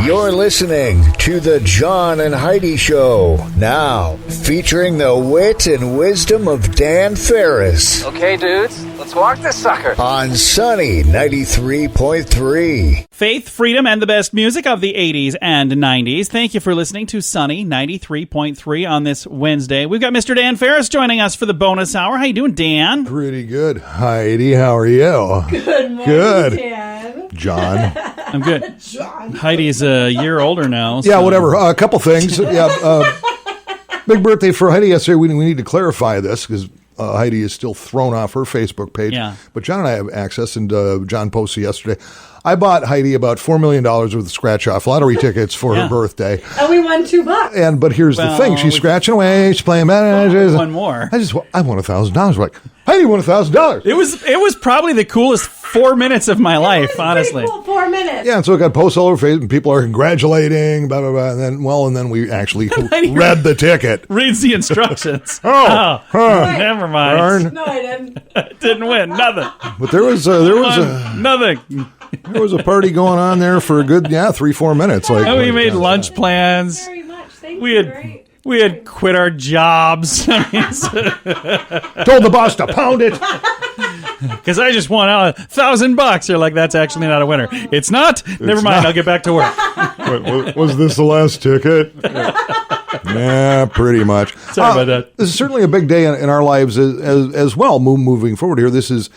You're listening to the John and Heidi Show, now featuring the wit and wisdom of Dan Farris. Okay, dudes, let's walk this sucker. On Sunny 93.3. Faith, freedom, and the best music of the 80s and 90s. Thank you for listening to Sunny 93.3 on this Wednesday. We've got Mr. Dan Farris joining us for the bonus hour. How you doing, Dan? Pretty good. Heidi, how are you? Good morning, Good. Dan. John. I'm good. John. Heidi's a year older now. Yeah, whatever. A couple things. Big birthday for Heidi yesterday. We need to clarify this because Heidi is still thrown off her Facebook page. Yeah. But John and I have access, and John posted yesterday. I bought Heidi about $4 million worth of scratch-off lottery tickets for her birthday. And we won $2. But here's the thing. She's scratching away. She's playing managers. One more. I won $1,000. We're like, Heidi won $1,000. It was probably the coolest 4 minutes of my life, honestly. Pretty cool 4 minutes. Yeah, and so it got posts all over Facebook, and people are congratulating, blah, blah, blah. And then we actually read the ticket. Reads the instructions. Never mind. No, I didn't. Didn't win. Nothing. But there was Nothing. There was a party going on there for a good 3-4 minutes. And we made lunch plans. Very much. Thank We you. had Great. we had quit our jobs. Told the boss to pound it. Because I just won $1,000. You're like, that's actually not a winner. It's not? Never mind. not. I'll get back to work. Was this the last ticket? Yeah, pretty much. Sorry about that. This is certainly a big day in our lives as well. Moving forward here, this is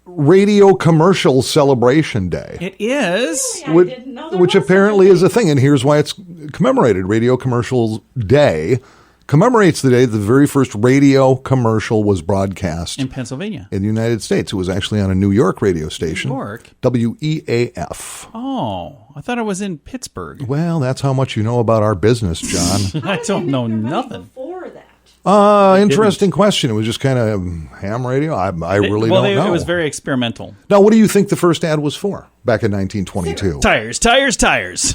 Radio Commercial Celebration Day. It is. I didn't know there Which was apparently is a thing, and here's why it's commemorated. Radio Commercials Day commemorates the day the very first radio commercial was broadcast In Pennsylvania. in the United States. It was actually on a New York radio station. New York? WEAF. Oh, I thought it was in Pittsburgh. Well, that's how much you know about our business, John. I don't know running nothing. Before that. Interesting question. It was just kind of ham radio. I really don't know. It was very experimental. Now, what do you think the first ad was for back in 1922? Tires.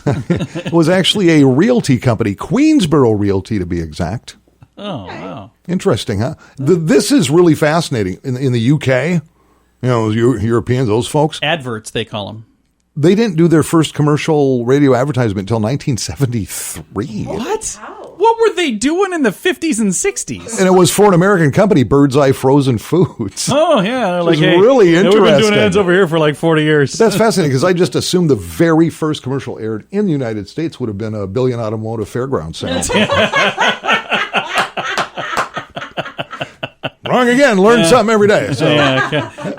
It was actually a realty company, Queensboro Realty to be exact. Oh, wow. Interesting, huh? This is really fascinating. In the UK, Europeans, those folks, Adverts, they call them. they didn't do their first commercial radio advertisement until 1973. What? Wow. What were they doing in the 50s and 60s? And it was for an American company, Birdseye Frozen Foods. Oh, yeah. They're like, It's hey, really We've been doing interesting. ads over here for like 40 years. That's fascinating because I just assumed the very first commercial aired in the United States would have been a Billion Automotive Fairground sale. Wrong again. Learn something every day. So.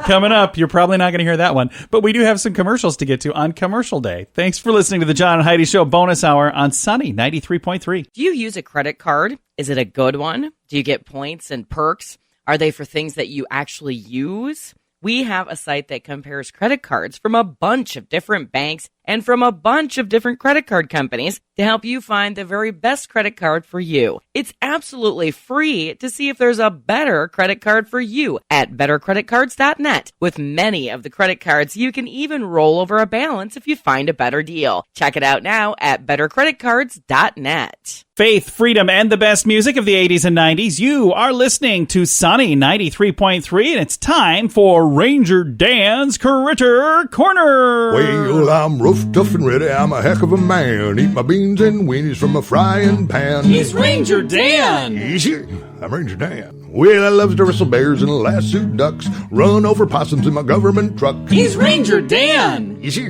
Coming up, you're probably not going to hear that one. But we do have some commercials to get to on Commercial Day. Thanks for listening to the John and Heidi Show bonus hour on Sunny 93.3. Do you use a credit card? Is it a good one? Do you get points and perks? Are they for things that you actually use? We have a site that compares credit cards from a bunch of different banks and from a bunch of different credit card companies to help you find the very best credit card for you. It's absolutely free to see if there's a better credit card for you at bettercreditcards.net. With many of the credit cards, you can even roll over a balance if you find a better deal. Check it out now at bettercreditcards.net. Faith, freedom, and the best music of the 80s and 90s. You are listening to Sunny 93.3, and it's time for Ranger Dan's Critter Corner. Well, I'm rough, tough, and ready. I'm a heck of a man. Eat my beans and weenies from a frying pan. He's Ranger Dan. Easy. I'm Ranger Dan. Well, I love to wrestle bears and lasso ducks. Run over possums in my government truck. He's Ranger Dan. Easy.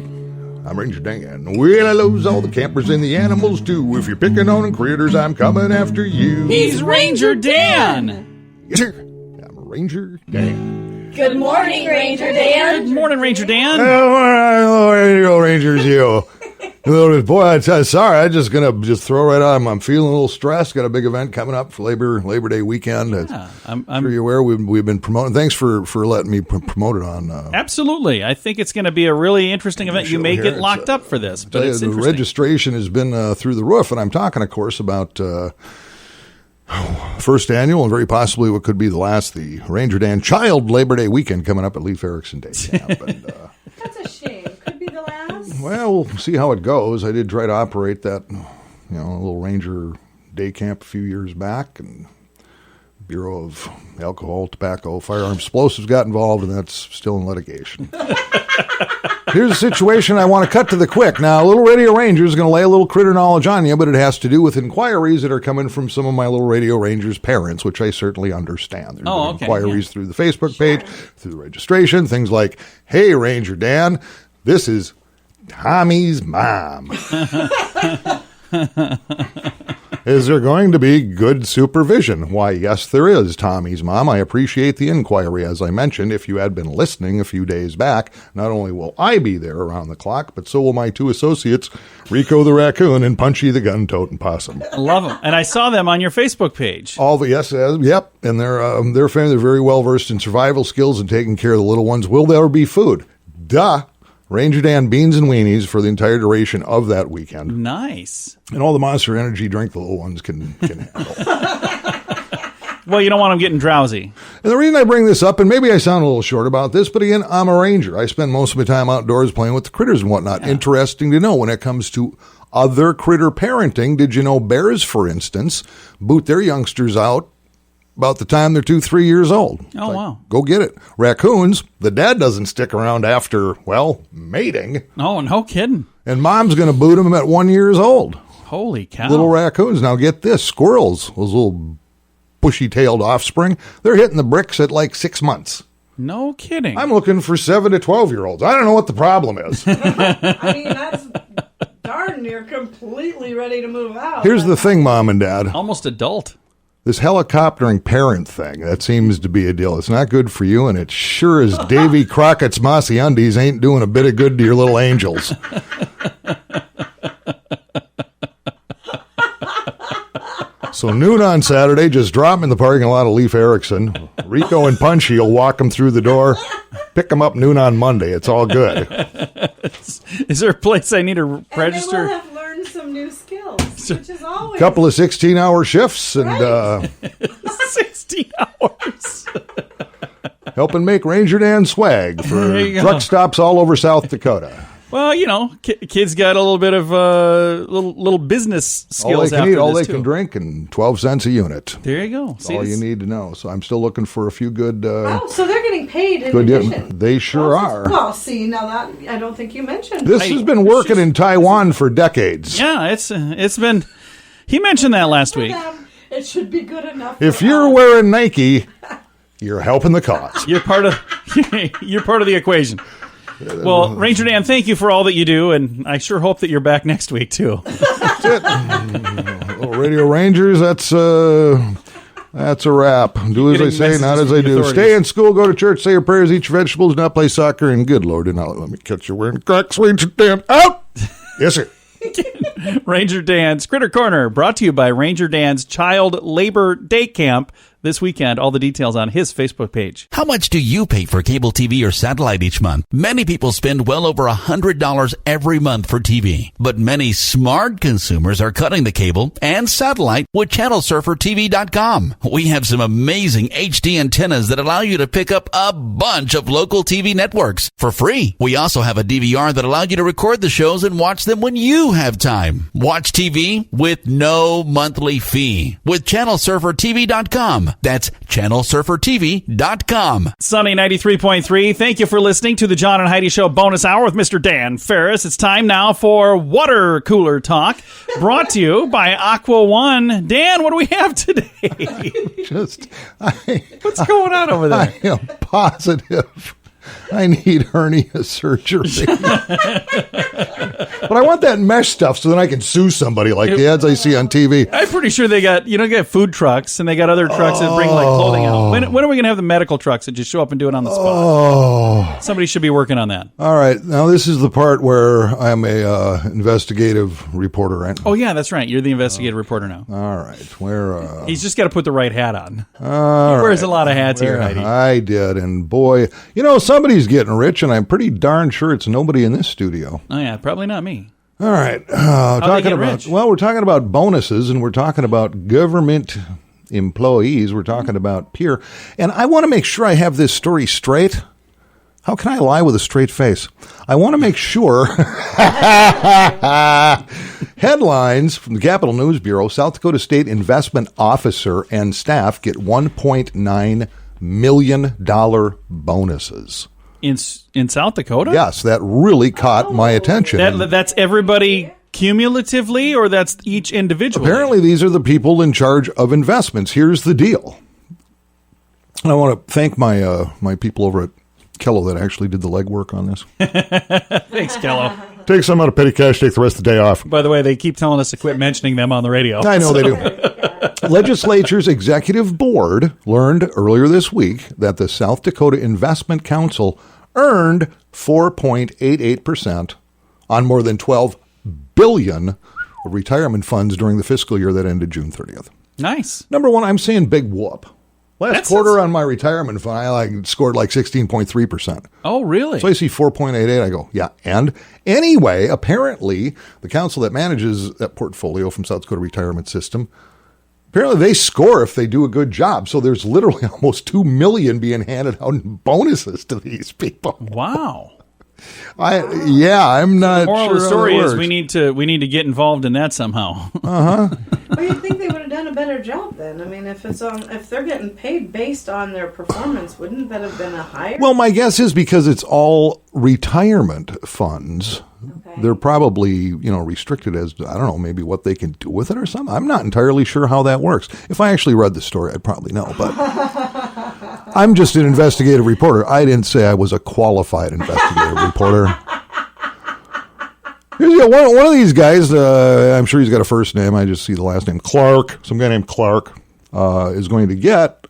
I'm Ranger Dan. Well, I loves all the campers and the animals too. If you're picking on critters, I'm coming after you. He's Ranger Dan. Yes, sir. I'm Ranger Dan. Good morning, Ranger Dan. Good morning, Ranger Dan. Oh, there you go, Rangers, you. Boy, I tell you, sorry, I'm just going to throw right on. I'm feeling a little stressed. Got a big event coming up for Labor Day weekend. I'm sure you're aware we've been promoting. Thanks for letting me promote it on. Absolutely. I think it's going to be a really interesting event. You may get locked up for this, but it's the interesting. registration has been through the roof, and I'm talking, of course, about first annual and very possibly what could be the last, the Ranger Dan Child Labor Day weekend coming up at Leif Erikson Day Camp. And, That's a shame. Could be the last. well, we'll see how it goes. I did try to operate that, little Ranger day camp a few years back, and Bureau of Alcohol, Tobacco, Firearms, Explosives got involved, and that's still in litigation. Here's a situation I want to cut to the quick. Now, Little Radio Ranger is going to lay a little critter knowledge on you, but it has to do with inquiries that are coming from some of my Little Radio Rangers parents, which I certainly understand. There's been inquiries through the Facebook page, through the registration, things like, hey, Ranger Dan, this is Tommy's mom. Is there going to be good supervision? Why, yes, there is, Tommy's mom. I appreciate the inquiry. As I mentioned, if you had been listening a few days back, not only will I be there around the clock, but so will my two associates, Rico the raccoon and Punchy the gun-toting possum. I love them. And I saw them on your Facebook page. Yep. And they're very well versed in survival skills and taking care of the little ones. Will there be food? Duh. Ranger Dan beans and weenies for the entire duration of that weekend. Nice. And all the Monster Energy drink the little ones can handle. Well, you don't want them getting drowsy. And the reason I bring this up, and maybe I sound a little short about this, but again, I'm a ranger. I spend most of my time outdoors playing with the critters and whatnot. Yeah. Interesting to know when it comes to other critter parenting. Did you know bears, for instance, boot their youngsters out about the time they're 2-3 years old? Oh, wow. Go get it. Raccoons, the dad doesn't stick around after, mating. Oh, no kidding. And mom's going to boot them at 1 year old. Holy cow. Little raccoons. Now get this. Squirrels, those little bushy-tailed offspring, they're hitting the bricks at like 6 months. No kidding. I'm looking for 7 to 12-year-olds. I don't know what the problem is. I mean, that's darn near completely ready to move out. Here's the thing, Mom and Dad. Almost adult. This helicoptering parent thing, that seems to be a deal. It's not good for you, and it sure as Davy Crockett's mossy undies ain't doing a bit of good to your little angels. So noon on Saturday, just drop them in the parking lot of Leif Erikson. Rico and Punchy will walk them through the door. Pick them up noon on Monday. It's all good. Is there a place I need to register? And they will have learned some new skills, which is always... A couple of 16-hour shifts and 16 hours. helping make Ranger Dan swag for truck stops all over South Dakota. Well, you know, kids got a little bit of little business skills. All they can after eat, all this they can drink, and 12 cents a unit. There you go. That's all you need to know. So I'm still looking for a few good. So they're getting paid in addition. They sure are. Well, see, now that I don't think you mentioned. This has been working in Taiwan for decades. Yeah, it's been. He mentioned that last week. It should be good enough. If you're wearing Nike, you're helping the cause. You're part of the equation. Well, Ranger Dan, thank you for all that you do, and I sure hope that you're back next week, too. That's it. Little Radio Rangers, that's a wrap. Do as I say, not as I do. Stay in school, go to church, say your prayers, eat your vegetables, not play soccer, and good Lord, do not let me catch you wearing crack sweets, Dan. Out! Yes, sir. Ranger Dan's Critter Corner, brought to you by Ranger Dan's Child Labor Day Camp this weekend. All the details on his Facebook page. How much do you pay for cable TV or satellite each month? Many people spend well over $100 every month for TV, but many smart consumers are cutting the cable and satellite with ChannelSurferTV.com. We have some amazing HD antennas that allow you to pick up a bunch of local TV networks for free. We also have a DVR that allows you to record the shows and watch them when you have time. Watch TV with no monthly fee with ChannelSurferTV.com. That's ChannelSurferTV.com. Sunny 93.3. Thank you for listening to the John and Heidi Show bonus hour with Mr. Dan Farris. It's time now for Water Cooler Talk, brought to you by Aqua One. Dan, what do we have today? What's going on over there? I am positive I need hernia surgery. But I want that mesh stuff so then I can sue somebody like the ads I see on TV. I'm pretty sure they got food trucks and they got other trucks that bring like clothing out. When are we going to have the medical trucks that just show up and do it on the spot? Somebody should be working on that. All right. Now this is the part where I'm a investigative reporter, right? Oh, yeah, that's right. You're the investigative reporter now. All right. He's just got to put the right hat on. He wears wears a lot of hats here, Heidi. I did. And boy, somebody's getting rich, and I'm pretty darn sure it's nobody in this studio. Oh, yeah, probably not me. All right. Rich? Well, we're talking about bonuses, and we're talking about government employees. We're talking about peer. And I want to make sure I have this story straight. How can I lie with a straight face? I want to make sure. Headlines from the Capital News Bureau: South Dakota State Investment Officer and staff get $1.9 million bonuses. In South Dakota? Yes, that really caught my attention. That's everybody cumulatively, or that's each individually? Apparently, these are the people in charge of investments. Here's the deal. And I want to thank my people over at Kello that actually did the legwork on this. Thanks, Kello. Take some out of petty cash, take the rest of the day off. By the way, they keep telling us to quit mentioning them on the radio. I know they do. Legislature's executive board learned earlier this week that the South Dakota Investment Council earned 4.88% on more than $12 billion of retirement funds during the fiscal year that ended June 30th. Nice. Number one, I'm saying big whoop. Last quarter on my retirement fund, I scored like 16.3%. Oh, really? So I see 4.88. I go, yeah. And anyway, apparently, the council that manages that portfolio from South Dakota Retirement System, apparently they score if they do a good job. So there's literally almost $2 million being handed out in bonuses to these people. Wow. I'm not the moral sure of the story how it is works. we need to get involved in that somehow. Well, you'd think they would have done a better job then. I mean, if they're getting paid based on their performance, wouldn't that have been a higher? Well, my guess is because it's all retirement funds, they're probably, restricted as, I don't know, maybe what they can do with it or something. I'm not entirely sure how that works. If I actually read the story, I'd probably know, but I'm just an investigative reporter. I didn't say I was a qualified investigative reporter. One of these guys, I'm sure he's got a first name. I just see the last name, Clark. Some guy named Clark is going to get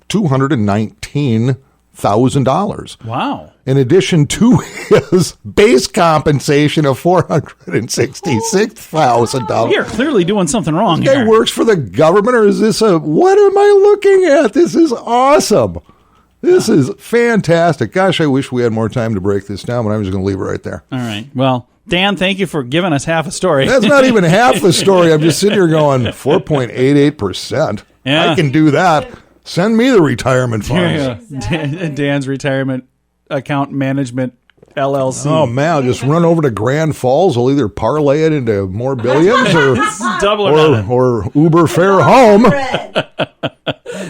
$219,000. Wow. In addition to his base compensation of $466,000. You're clearly doing something wrong This guy here. works for the government, or is this what am I looking at? This is awesome. This is fantastic. Gosh, I wish we had more time to break this down, but I'm just going to leave it right there. All right. Well, Dan, thank you for giving us half a story. That's not even half the story. I'm just sitting here going, 4.88%. Yeah. I can do that. Send me the retirement funds. Dan's retirement account management LLC. Oh, man, I'll just run over to Grand Falls. I'll either parlay it into more billions or Uber fare home.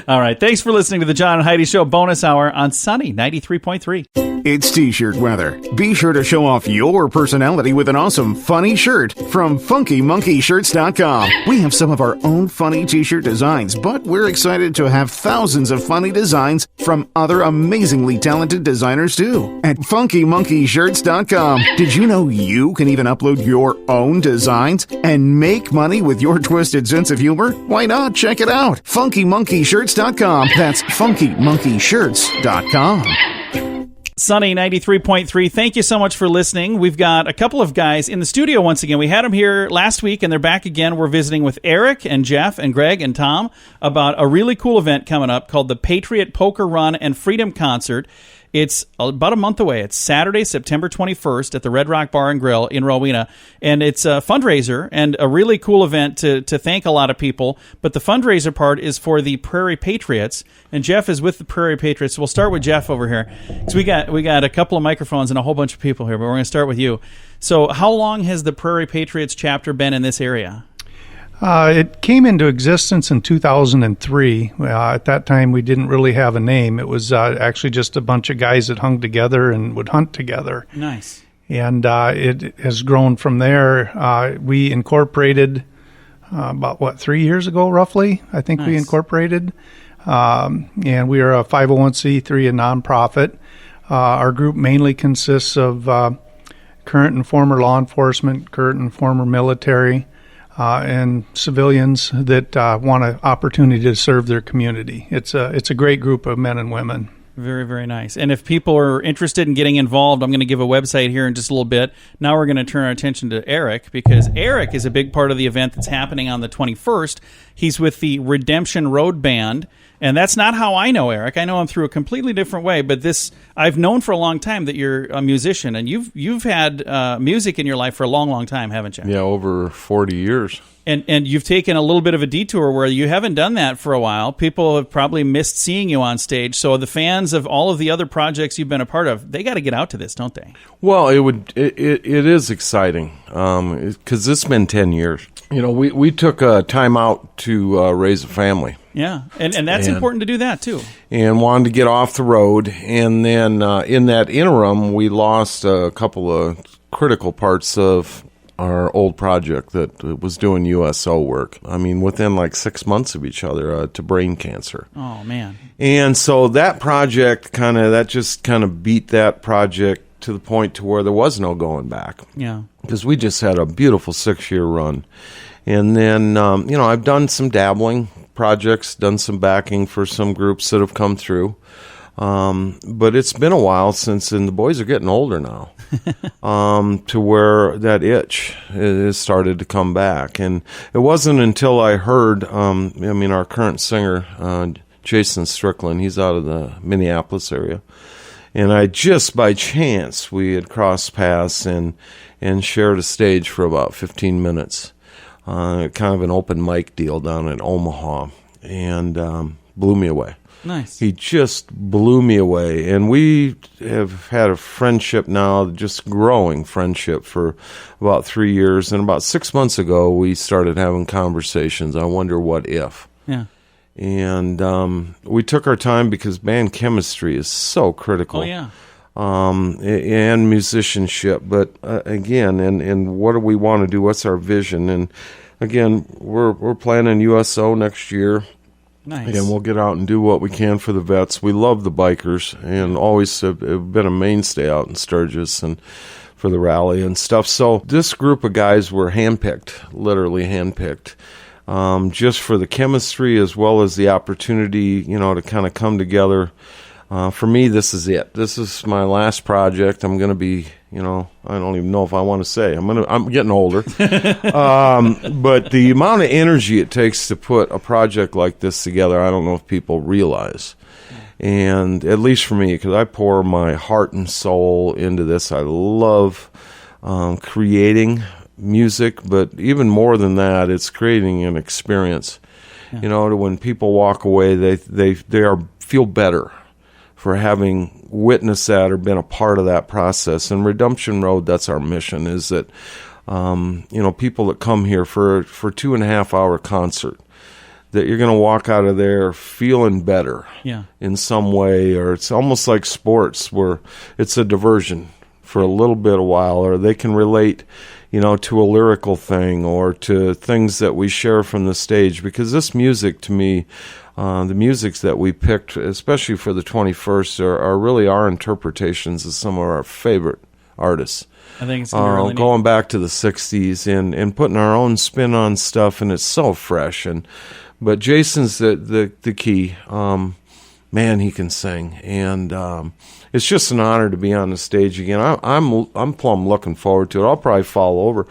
All right. Thanks for listening to the John and Heidi Show bonus hour on Sunny 93.3. It's T-shirt weather. Be sure to show off your personality with an awesome, funny shirt from FunkyMonkeyShirts.com. We have some of our own funny T-shirt designs, but we're excited to have thousands of funny designs from other amazingly talented designers too. At FunkyMonkeyShirts.com. Did you know you can even upload your own designs and make money with your twisted sense of humor? Why not? Check it out. FunkyMonkeyShirts.com. That's FunkyMonkeyShirts.com. Sunny 93.3. Thank you so much for listening. We've got a couple of guys in the studio once again. We had them here last week, and they're back again. We're visiting with Eric and Jeff and Greg and Tom about a really cool event coming up called the Patriot Poker Run and Freedom Concert. It's about a month away. It's Saturday, September 21st at the Red Rock Bar and Grill in Rowena. And it's a fundraiser and a really cool event to thank a lot of people. But the fundraiser part is for the Prairie Patriots. And Jeff is with the Prairie Patriots. So we'll start with Jeff over here. So we got a couple of microphones and a whole bunch of people here, but we're going to start with you. So how long has the Prairie Patriots chapter been in this area? It came into existence in 2003. At that time, we didn't really have a name. It was actually just a bunch of guys that hung together and would hunt together. Nice. And it has grown from there. We incorporated about, 3 years ago, roughly, I think. Nice. We incorporated. And we are a 501c3, a nonprofit. Our group mainly consists of current and former law enforcement, current and former military, and civilians that want an opportunity to serve their community. It's a great group of men and women. Very, very nice. And if people are interested in getting involved, I'm going to give a website here in just a little bit. Now we're going to turn our attention to Eric, because Eric is a big part of the event that's happening on the 21st. He's with the Redemption Road Band, and that's not how I know Eric. I know him through a completely different way, but I've known for a long time that you're a musician, and you've had music in your life for a long, long time, haven't you? Yeah, over 40 years. And you've taken a little bit of a detour where you haven't done that for a while. People have probably missed seeing you on stage. So the fans of all of the other projects you've been a part of, they got to get out to this, don't they? Well, it is exciting because this has been 10 years. We took time out to raise a family. Yeah, and that's important to do that, too. And wanted to get off the road. And then in that interim, we lost a couple of critical parts of our old project that was doing USO work. I mean, within like 6 months of each other to brain cancer. Oh, man. And so that project just beat that project to the point to where there was no going back. Yeah. Because we just had a beautiful 6-year run. And then, I've done some dabbling projects, done some backing for some groups that have come through. But it's been a while and the boys are getting older now, to where that itch has started to come back. And it wasn't until I heard, our current singer, Jason Strickland, he's out of the Minneapolis area. And I just by chance, we had crossed paths and shared a stage for about 15 minutes. Kind of an open mic deal down in Omaha, and blew me away. Nice. He just blew me away, and we have had a friendship now, just growing friendship for about 3 years, and about 6 months ago, we started having conversations. I wonder what if. Yeah. And we took our time because band chemistry is so critical. Oh, yeah. And musicianship, but again, and what do we want to do? What's our vision? And again, we're planning USO next year. Nice. And we'll get out and do what we can for the vets. We love the bikers and always have been a mainstay out in Sturgis and for the rally and stuff. So this group of guys were handpicked, literally handpicked, just for the chemistry as well as the opportunity, to kind of come together. For me, this is it. This is my last project. I'm going to be, I don't even know if I want to say. I'm getting older. But the amount of energy it takes to put a project like this together, I don't know if people realize. And at least for me, because I pour my heart and soul into this. I love creating music, but even more than that, it's creating an experience. Yeah. When people walk away, they feel better for having witnessed that or been a part of that process. And Redemption Road, that's our mission, is that, people that come here for a 2.5-hour concert, that you're going to walk out of there feeling better in some way, or it's almost like sports where it's a diversion for a little bit a while, or they can relate, to a lyrical thing or to things that we share from the stage. Because this music, to me, the musics that we picked, especially for the 21st, are really our interpretations of some of our favorite artists. I think it's really going back to the 60s and putting our own spin on stuff, and it's so fresh. But Jason's the key. Man, he can sing, and it's just an honor to be on the stage again. I'm plumb looking forward to it. I'll probably fall over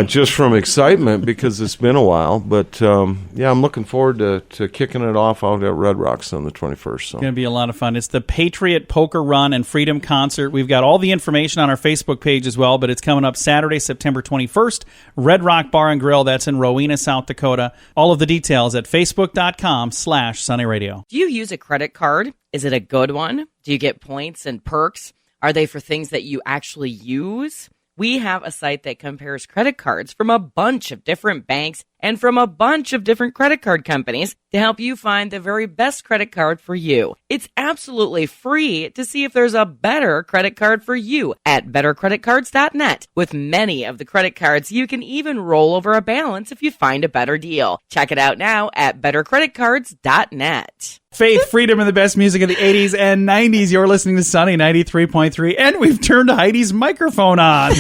just from excitement because it's been a while. But I'm looking forward to kicking it off out at Red Rocks on the 21st. So. It's going to be a lot of fun. It's the Patriot Poker Run and Freedom Concert. We've got all the information on our Facebook page as well, but it's coming up Saturday, September 21st, Red Rock Bar and Grill. That's in Rowena, South Dakota. All of the details at facebook.com/sunnyradio. Do you use a credit card? Is it a good one? Do you get points and perks? Are they for things that you actually use? We have a site that compares credit cards from a bunch of different banks and from a bunch of different credit card companies to help you find the very best credit card for you. It's absolutely free to see if there's a better credit card for you at bettercreditcards.net. With many of the credit cards, you can even roll over a balance if you find a better deal. Check it out now at bettercreditcards.net. Faith, freedom, and the best music of the 80s and 90s. You're listening to Sunny 93.3, and we've turned Heidi's microphone on.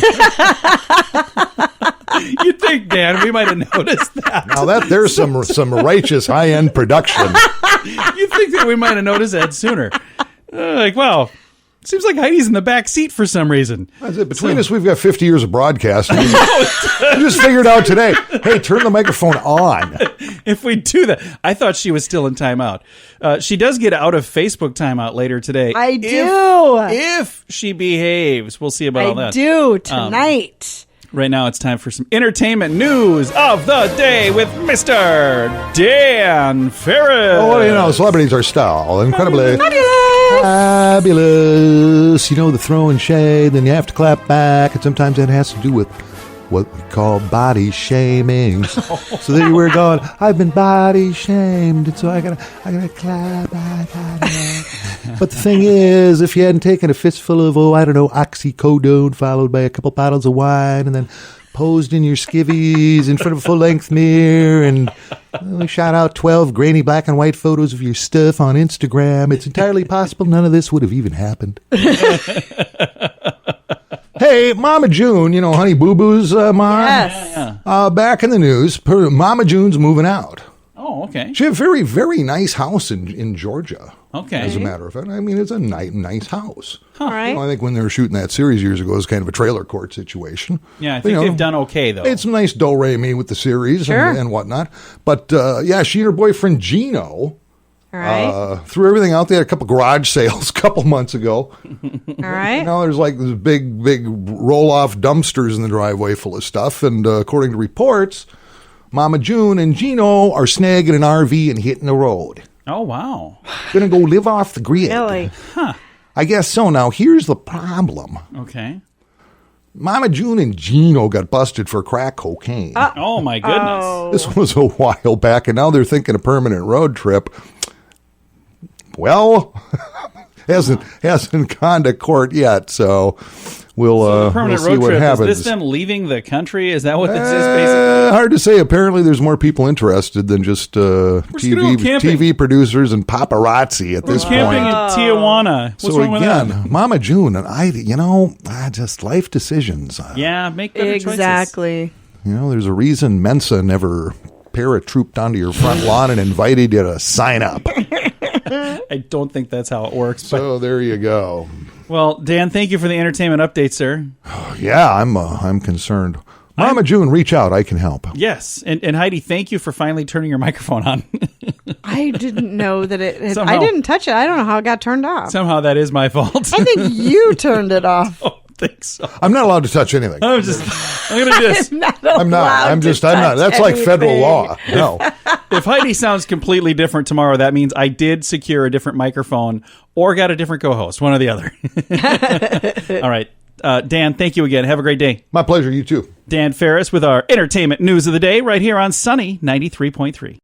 You'd think, Dan, we might have noticed that. Now there's some righteous high-end production. You'd think that we might have noticed that sooner. Wow, seems like Heidi's in the back seat for some reason. Between us, we've got 50 years of broadcasting. We just figured out today, hey, turn the microphone on. If we do that, I thought she was still in timeout. She does get out of Facebook timeout later today. I do. If she behaves. We'll see about all that. I do tonight. Right now, it's time for some entertainment news of the day with Mr. Dan Farris. Oh, well, celebrities are still incredibly fabulous. The throwing shade, then you have to clap back, and sometimes that has to do with what we call body shaming. So there you were going, I've been body shamed, and so I gotta clap. But the thing is, if you hadn't taken a fistful of, oxycodone, followed by a couple bottles of wine, and then posed in your skivvies in front of a full-length mirror, and shot out 12 grainy black and white photos of your stuff on Instagram, it's entirely possible none of this would have even happened. Hey, Mama June, Honey Boo Boo's mom? Yes. Back in the news, Mama June's moving out. Oh, okay. She had a very, very nice house in Georgia. Okay. As a matter of fact. I mean, it's a nice house. All right. I think when they were shooting that series years ago, it was kind of a trailer court situation. Yeah, I think they've done okay, though. It's some nice do-re-mi with the series and whatnot. But, she and her boyfriend, Gino, All right. threw everything out. They had a couple garage sales a couple months ago. All right. There's like this big roll-off dumpsters in the driveway full of stuff. And according to reports, Mama June and Gino are snagging an RV and hitting the road. Oh, wow. Gonna go live off the grid. Really? Huh. I guess so. Now, here's the problem. Okay. Mama June and Gino got busted for crack cocaine. Oh, my goodness. This was a while back, and now they're thinking a permanent road trip. Well, hasn't gone to court yet, so we'll permanent see road what trip. happens. Is this them leaving the country? Is that what this is, basically? Hard to say. Apparently, there's more people interested than just TV producers and paparazzi at this camping point. in Tijuana. What's So wrong with again, that? Mama June and I, just life decisions. Yeah, make better choices. Exactly. There's a reason Mensa never paratrooped onto your front lawn and invited you to sign up. I don't think that's how it works. So there you go. Well, Dan, thank you for the entertainment update, sir. Yeah, I'm concerned. Mama June, reach out. I can help. Yes. And Heidi, thank you for finally turning your microphone on. I didn't know that it Somehow- I didn't touch it. I don't know how it got turned off. Somehow that is my fault. I think you turned it off. I don't think so. I'm not allowed to touch anything. I'm going to just. I'm not. I'm not. That's like federal law. No. If Heidi sounds completely different tomorrow, that means I did secure a different microphone or got a different co-host, one or the other. All right. Dan, thank you again. Have a great day. My pleasure. You too. Dan Farris with our entertainment news of the day right here on Sunny 93.3.